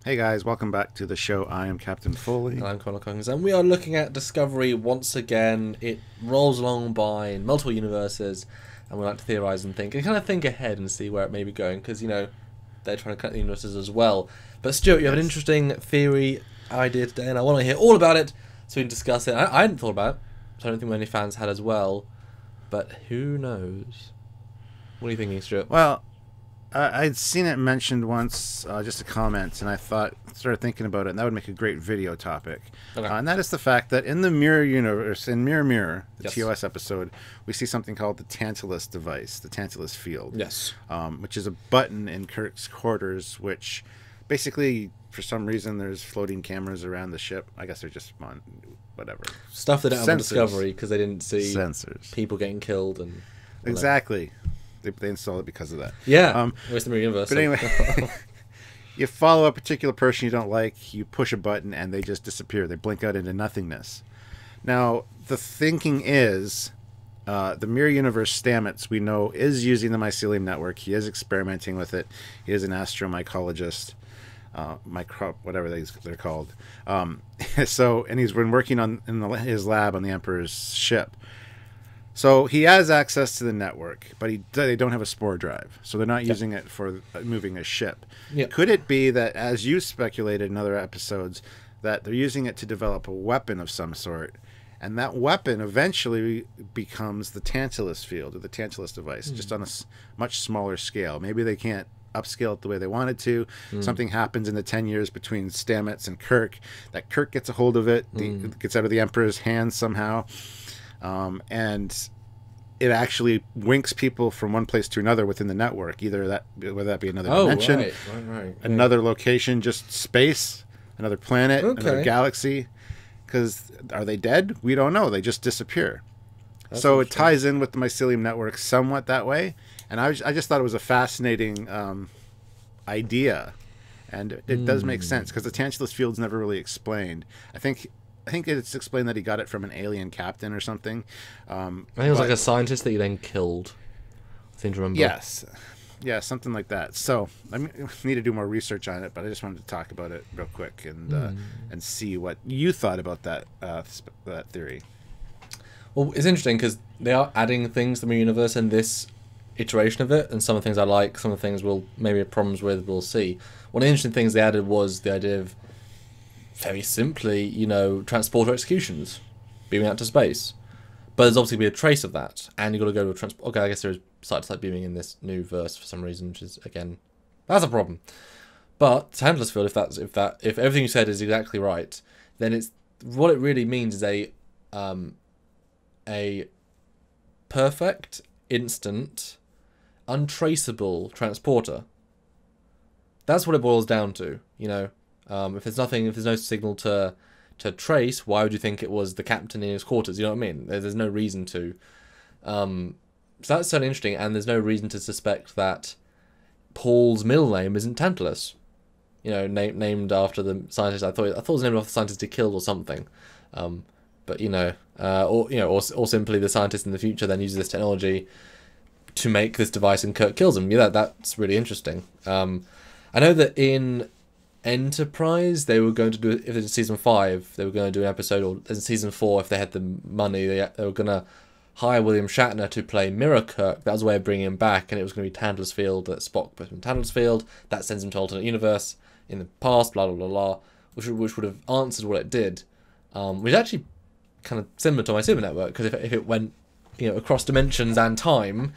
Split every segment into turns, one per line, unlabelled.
Hey guys, welcome back to the show. I am Captain Foley.
And I'm Connor Coggins, and we are looking at Discovery once again. It rolls along by in multiple universes, and we like to theorise and think, and kind of think ahead and see where it may be going, because, you know, they're trying to cut the universes as well. But Stuart, you have an interesting theory idea today, and I want to hear all about it, so we can discuss it. I hadn't thought about it, so I don't think many fans had as well, but who knows? What are you thinking, Stuart?
Well, I'd seen it mentioned once, just a comment, and I started thinking about it, and that would make a great video topic.
Okay.
And that is the fact that in the Mirror universe, in Mirror, the
Yes.
TOS episode, we see something called the Tantalus device, the Tantalus field.
Yes.
Which is a button in Kirk's quarters, which basically, for some reason, there's floating cameras around the ship. I guess they're just on whatever.
Stuff they don't have on
Sensors.
Discovery, because they didn't see
Sensors.
people getting killed and...
Exactly. They installed it because of that.
Yeah, it's the Mirror Universe.
But
so-
anyway, you follow a particular person you don't like, you push a button, and they just disappear. They blink out into nothingness. Now, the thinking is, the Mirror Universe Stamets, we know, is using the mycelium network. He is experimenting with it. He is an astromycologist, whatever they're called. And he's been working in his lab on the Emperor's ship. So he has access to the network, but they don't have a Spore drive, so they're not using it for moving a ship.
Yep.
Could it be that, as you speculated in other episodes, that they're using it to develop a weapon of some sort, and that weapon eventually becomes the Tantalus field, or the Tantalus device, just on a much smaller scale? Maybe they can't upscale it the way they wanted to. Something happens in the 10 years between Stamets and Kirk, that Kirk gets a hold of it, it gets out of the Emperor's hands somehow. And it actually winks people from one place to another within the network, whether that be another dimension,
right.
another location, just space, another planet, another
Okay.
galaxy. Because are they dead? We don't know. They just disappear.
That's
So it
interesting.
ties in with the mycelium network somewhat that way. And I just thought it was a fascinating idea. And it does make sense, because the Tantalus field's never really explained. I think it's explained that he got it from an alien captain or something.
I think it was like a scientist that he then killed. I seem to remember.
Yes. Yeah, something like that. So I need to do more research on it, but I just wanted to talk about it real quick and see what you thought about that theory.
Well, it's interesting because they are adding things to the universe in this iteration of it, and some of the things I like, some of the things we'll maybe have problems with, we'll see. One of the interesting things they added was the idea of, very simply, transporter executions, beaming out to space. But there's obviously be a trace of that, and you've got to go to a transport. Okay, I guess there is site-to-site beaming in this new verse for some reason, which is, again, that's a problem. But Tantalus field, if everything you said is exactly right, then it's what it really means is a perfect, instant, untraceable transporter. That's what it boils down to, If there's no signal to trace, why would you think it was the captain in his quarters? You know what I mean? There's no reason to. So that's certainly interesting, and there's no reason to suspect that Paul's middle name isn't Tantalus. Named after the scientist. I thought it was named after the scientist he killed or something. But or simply the scientist in the future then uses this technology to make this device, and Kirk kills him. Yeah, that's really interesting. I know that in Enterprise they were going to do, if it's season 5, they were going to do an episode, or in season 4, if they had the money, they were going to hire William Shatner to play Mirror Kirk. That was a way of bringing him back, and it was going to be Tantalus Field, that Spock put in Tantalus Field, that sends him to alternate universe in the past, blah blah blah blah, which would have answered what it did, which is actually kind of similar to my Super Network, because if it went across dimensions and time,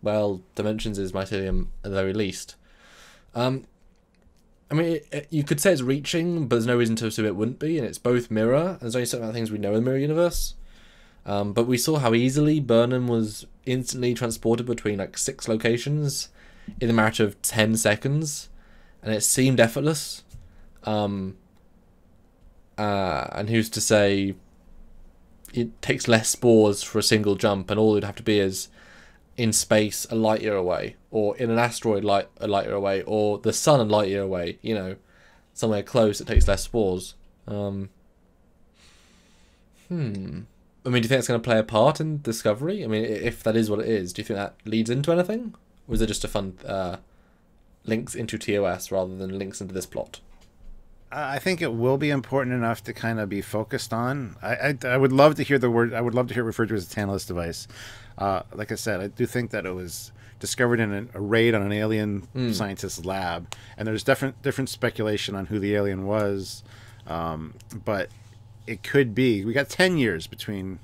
well, dimensions is mycelium at the very least. You could say it's reaching, but there's no reason to assume it wouldn't be, and it's both mirror, and there's only certain things we know in the Mirror Universe. But we saw how easily Burnham was instantly transported between 6 locations in a matter of 10 seconds, and it seemed effortless. And who's to say it takes less spores for a single jump, and all it'd have to be is in space a light year away, or in an asteroid a light year away, or the sun a light year away, somewhere close that takes less spores. Do you think it's going to play a part in Discovery? If that is what it is, do you think that leads into anything? Or is it just a fun links into TOS rather than links into this plot?
I think it will be important enough to kind of be focused on. I would love to hear the word. I would love to hear it referred to as a Tantalus device. Like I said, I do think that it was discovered in a raid on an alien scientist's lab, and there's different speculation on who the alien was, but it could be. We got 10 years between,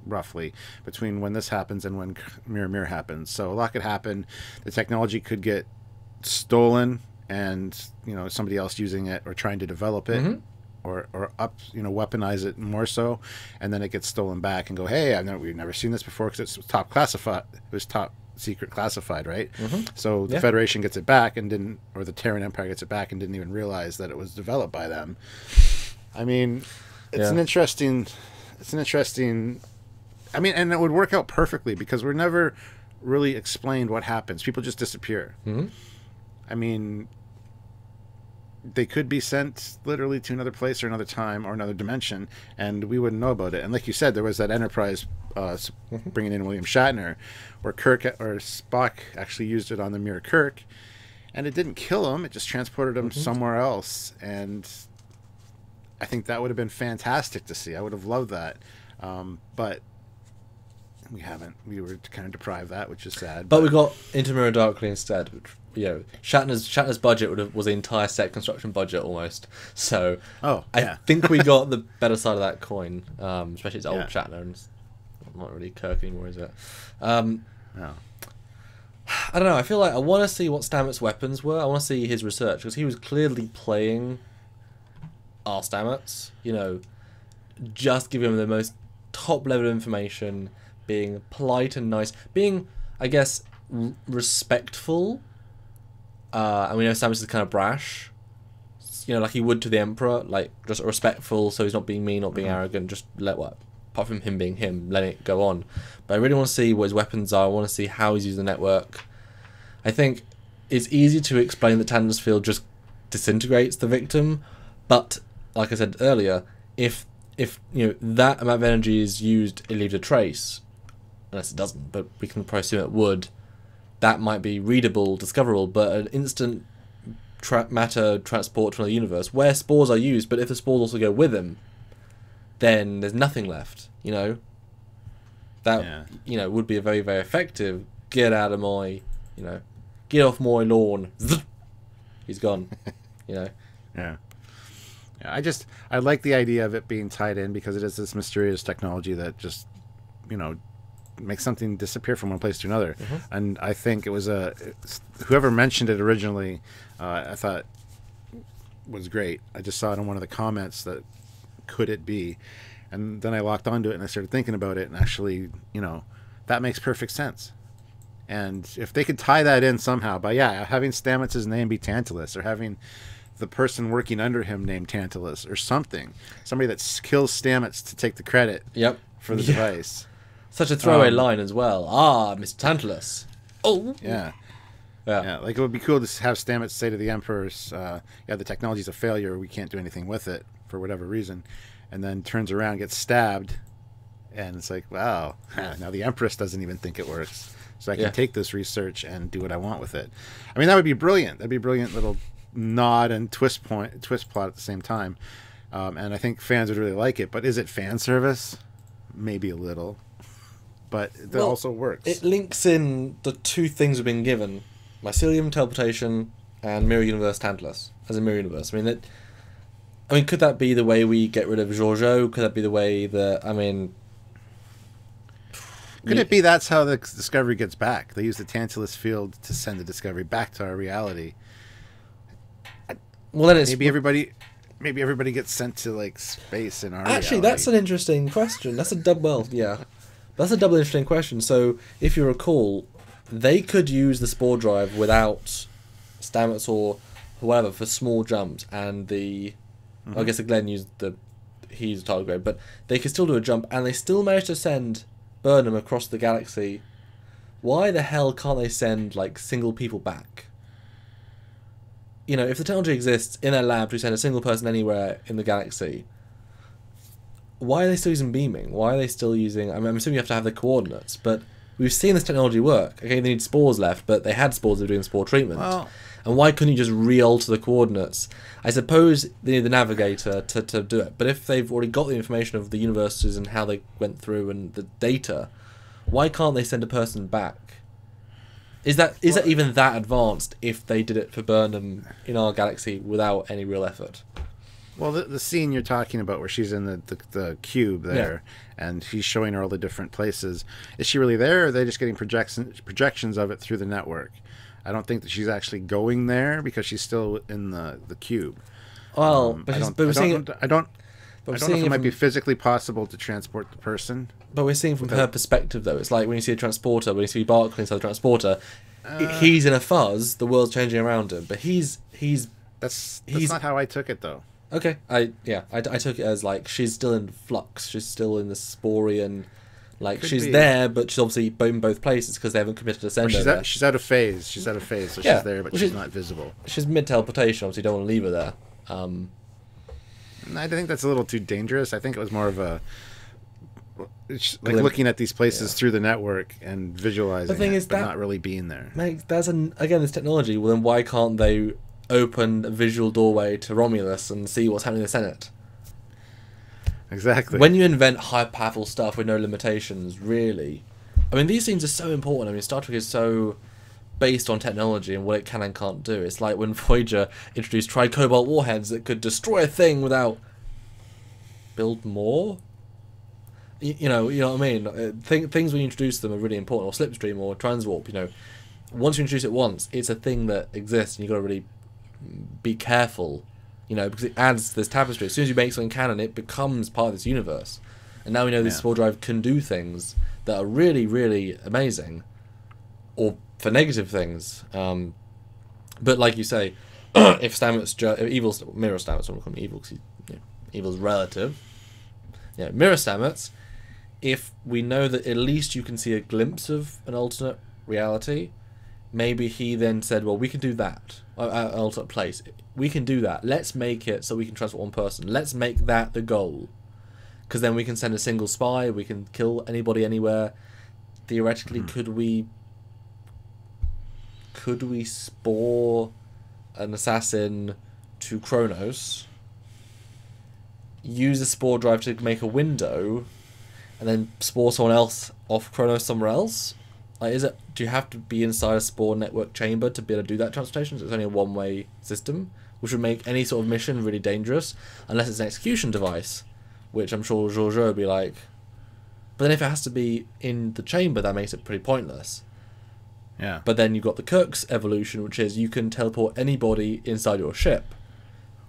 roughly, between when this happens and when Mirror happens. So a lot could happen. The technology could get stolen, and somebody else using it or trying to develop it, or weaponize it more so, and then it gets stolen back and go, hey, we've never seen this before because it's top classified. It was top secret classified, right? So the Federation gets it back or the Terran Empire gets it back and didn't even realize that it was developed by them. I mean, it's an interesting. I mean, and it would work out perfectly because we're never really explained what happens. People just disappear. I mean, they could be sent literally to another place or another time or another dimension, and we wouldn't know about it. And like you said, there was that Enterprise bringing in William Shatner, where Kirk or Spock actually used it on the Mirror Kirk, and it didn't kill him. It just transported him somewhere else. And I think that would have been fantastic to see. I would have loved that. But we haven't. We were kind of deprived of that, which is sad.
But we got Into Mirror Darkly instead, which, Shatner's budget was the entire set construction budget almost. So I think we got the better side of that coin, especially it's old Shatner, and it's not really Kirk anymore, is it? No. I don't know. I feel like I want to see what Stamets' weapons were. I want to see his research, because he was clearly playing our Stamets. Just giving him the most top level of information, being polite and nice, being, I guess, respectful. And we know Stamets is kind of brash, like he would to the Emperor, like just respectful, so he's not being mean, not being arrogant, just apart from him being him, letting it go on. But I really want to see what his weapons are. I want to see how he's using the network. I think it's easy to explain that Tantalus field just disintegrates the victim, but like I said earlier, if that amount of energy is used, it leaves a trace, unless it doesn't, but we can probably assume it would. That might be readable, discoverable, but an instant matter transport to another universe where spores are used, but if the spores also go with him, then there's nothing left. That would be a very, very effective. Get out of my, get off my lawn. He's gone. Yeah. I like the idea of it being tied in, because it is this mysterious technology that just, make something disappear from one place to another. And I think it was whoever mentioned it originally, I thought was great. I just saw it in one of the comments that could it be, and then I locked onto it and I started thinking about it, and actually, that makes perfect sense. And if they could tie that in somehow by having Stamets' name be Tantalus, or having the person working under him named Tantalus, or somebody that kills Stamets to take the credit for the device. Such a throwaway line as well. Mr. Tantalus. Oh.
Yeah. Like, it would be cool to have Stamets say to the Emperors, the technology's a failure. We can't do anything with it for whatever reason. And then turns around, gets stabbed. And it's like, wow. Now the Empress doesn't even think it works. So I can take this research and do what I want with it. I mean, that would be brilliant. That'd be a brilliant little nod and twist plot at the same time. And I think fans would really like it. But is it fan service? Maybe a little. But it also works.
It links in the two things we've been given: mycelium teleportation and Mirror Universe Tantalus as a Mirror Universe. I mean, could that be the way we get rid of Giorgio? Could that be the way that
Could it be that's how the Discovery gets back? They use the Tantalus field to send the Discovery back to our reality.
Well, then
maybe everybody gets sent to space in our
Actually,
reality.
that's an interesting question. That's a double interesting question. So, if you recall, they could use the Spore drive without Stamets or whatever for small jumps, and I guess the Glenn used he's a tardigrade, but they could still do a jump, and they still managed to send Burnham across the galaxy. Why the hell can't they send single people back? If the technology exists in a lab to send a single person anywhere in the galaxy, why are they still using beaming? Why are they still using... I'm assuming you have to have the coordinates, but we've seen this technology work. Okay, they need spores left, but they had spores that were doing spore treatment.
Well,
and why couldn't you just re-alter the coordinates? I suppose they need the navigator to do it. But if they've already got the information of the universes and how they went through and the data, why can't they send a person back? Is that even that advanced if they did it for Burnham in our galaxy without any real effort?
Well, the scene you're talking about where she's in the cube there, and he's showing her all the different places, is she really there, or are they just getting projections of it through the network? I don't think that she's actually going there because she's still in the cube.
Well,
I don't know if it might be physically possible to transport the person.
But we're seeing from her perspective, though. It's like when you see a transporter, when you see Barclay inside the transporter, he's in a fuzz, the world's changing around him. But
That's not how I took it, though.
Okay, I took it as like she's still in flux. She's still in the Sporean, like
Could
she's
be.
there, but she's obviously in both places because they haven't committed to send her.
She's out of phase. She's out of phase, so
Yeah,
she's there, but
well,
she's not visible.
She's mid teleportation. Obviously, don't want to leave her there.
I think that's a little too dangerous. I think it was more of a like
Glim-
looking at these places through the network and visualizing
The thing
it,
is
but
that-
not really being there.
Mate, again this technology. Well, then why can't they open a visual doorway to Romulus and see what's happening in the Senate?
Exactly.
When you invent high powerful stuff with no limitations, really, I mean, these things are so important. I mean, Star Trek is so based on technology and what it can and can't do. It's like when Voyager introduced tri-cobalt warheads that could destroy a thing without build more. You know what I mean. Things when you introduce them are really important, or slipstream or transwarp. You know, once you introduce it once, it's a thing that exists, and you've got to really be careful. You know, because it adds to this tapestry. As soon as you make something canon, it becomes part of this universe. And now we know this spore drive can do things that are really, really amazing, or for negative things. But like you say, if Stamets, Mirror Stamets, I'm not calling him evil because evil's relative. Yeah, Mirror Stamets. If we know that at least you can see a glimpse of an alternate reality, maybe he then said, well, we can do that. An alternate place. We can do that. Let's make it so we can transport one person. Let's make that the goal. Because then we can send a single spy. We can kill anybody anywhere. Theoretically, could we spore an assassin to Kronos, use a spore drive to make a window, and then spore someone else off Kronos somewhere else? Like, do you have to be inside a spore network chamber to be able to do that transportation? So it's only a one-way system, which would make any sort of mission really dangerous, unless it's an execution device, which I'm sure Georgiou would be like. But then if it has to be in the chamber, that makes it pretty pointless.
Yeah.
But then you've got the Kirk's evolution, which is you can teleport anybody inside your ship.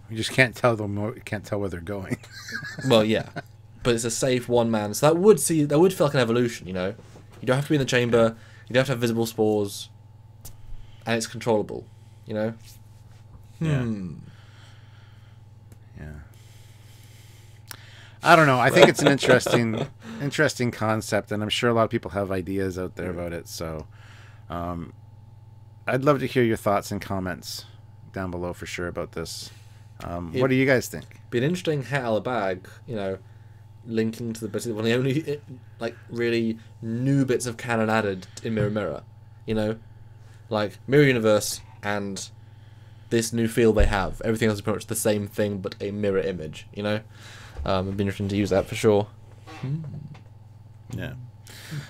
You just can't tell them. You can't tell where they're going.
Well, yeah, but it's a safe one man, so that would feel like an evolution. You know, you don't have to be in the chamber. You don't have to have visible spores, and it's controllable. You know.
Yeah. I don't know. I think it's an interesting concept, and I'm sure a lot of people have ideas out there about it. So, I'd love to hear your thoughts and comments down below for sure about this. What do you guys think?
Be an interesting hat out of the bag, you know, linking to one of the only like really new bits of canon added in Mirror, you know, like Mirror Universe and this new field they have. Everything else is pretty much the same thing, but a mirror image, you know. It'd be interesting to use that for sure.
Yeah.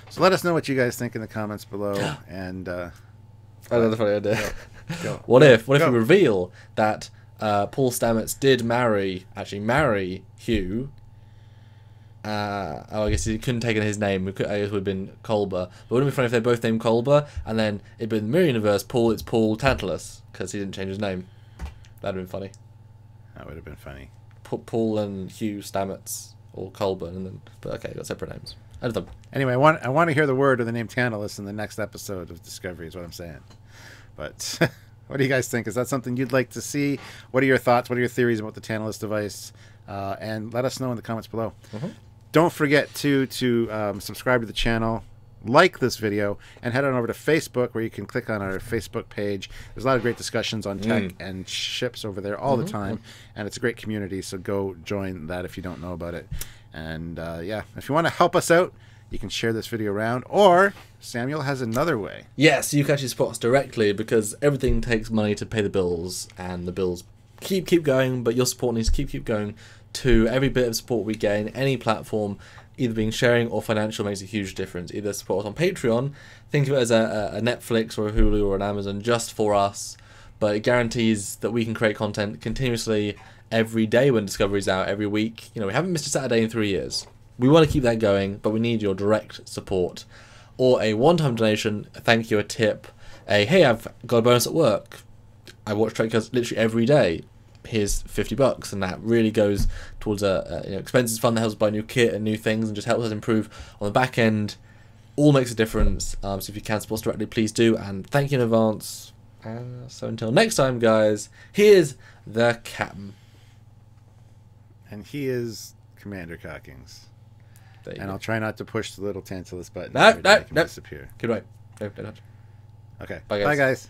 So let us know what you guys think in the comments below, and
Another funny idea.
go.
What if we
Go.
reveal that Paul Stamets did marry Hugh? I guess he couldn't take his name. I guess it would have been Culber. But wouldn't it be funny if they both named Culber, and then it'd been the Mirror Universe, it's Paul Tantalus, because he didn't change his name. That'd have been funny.
That would have been funny.
Paul and Hugh Stamets, or Culber, and then, but okay, got separate names.
Anyway, I want to hear the word of the name Tantalus in the next episode of Discovery, is what I'm saying. But what do you guys think? Is that something you'd like to see? What are your thoughts? What are your theories about the Tantalus device? And let us know in the comments below. Don't forget to subscribe to the channel, like this video, and head on over to Facebook, where you can click on our Facebook page. There's a lot of great discussions on tech and ships over there all the time, and it's a great community, so go join that if you don't know about it. And yeah, if you want to help us out, You can share this video around, or Samuel has another way.
Yes, you can actually support us directly, because everything takes money to pay the bills, and the bills keep going, but your support needs to keep going too. Every bit of support we get in any platform, either being sharing or financial, makes a huge difference. Either support us on Patreon, think of it as a Netflix or a Hulu or an Amazon just for us, but it guarantees that we can create content continuously every day when Discovery's out, every week. You know, we haven't missed a Saturday in 3 years. We want to keep that going, but we need your direct support. Or a one-time donation, a thank you, a tip, a, hey, I've got a bonus at work, I watch Trekyards literally every day, here's $50, and that really goes towards a expenses fund that helps buy new kit and new things and just helps us improve on the back end. All makes a difference. So if you can support us directly, please do, and thank you in advance. So until next time, guys, here's the captain.
And he is Commander Cockings. And
go.
I'll try not to push the little Tantalus button.
No,
Disappear.
Good right. No, don't touch.
Okay.
Bye,
Bye, guys.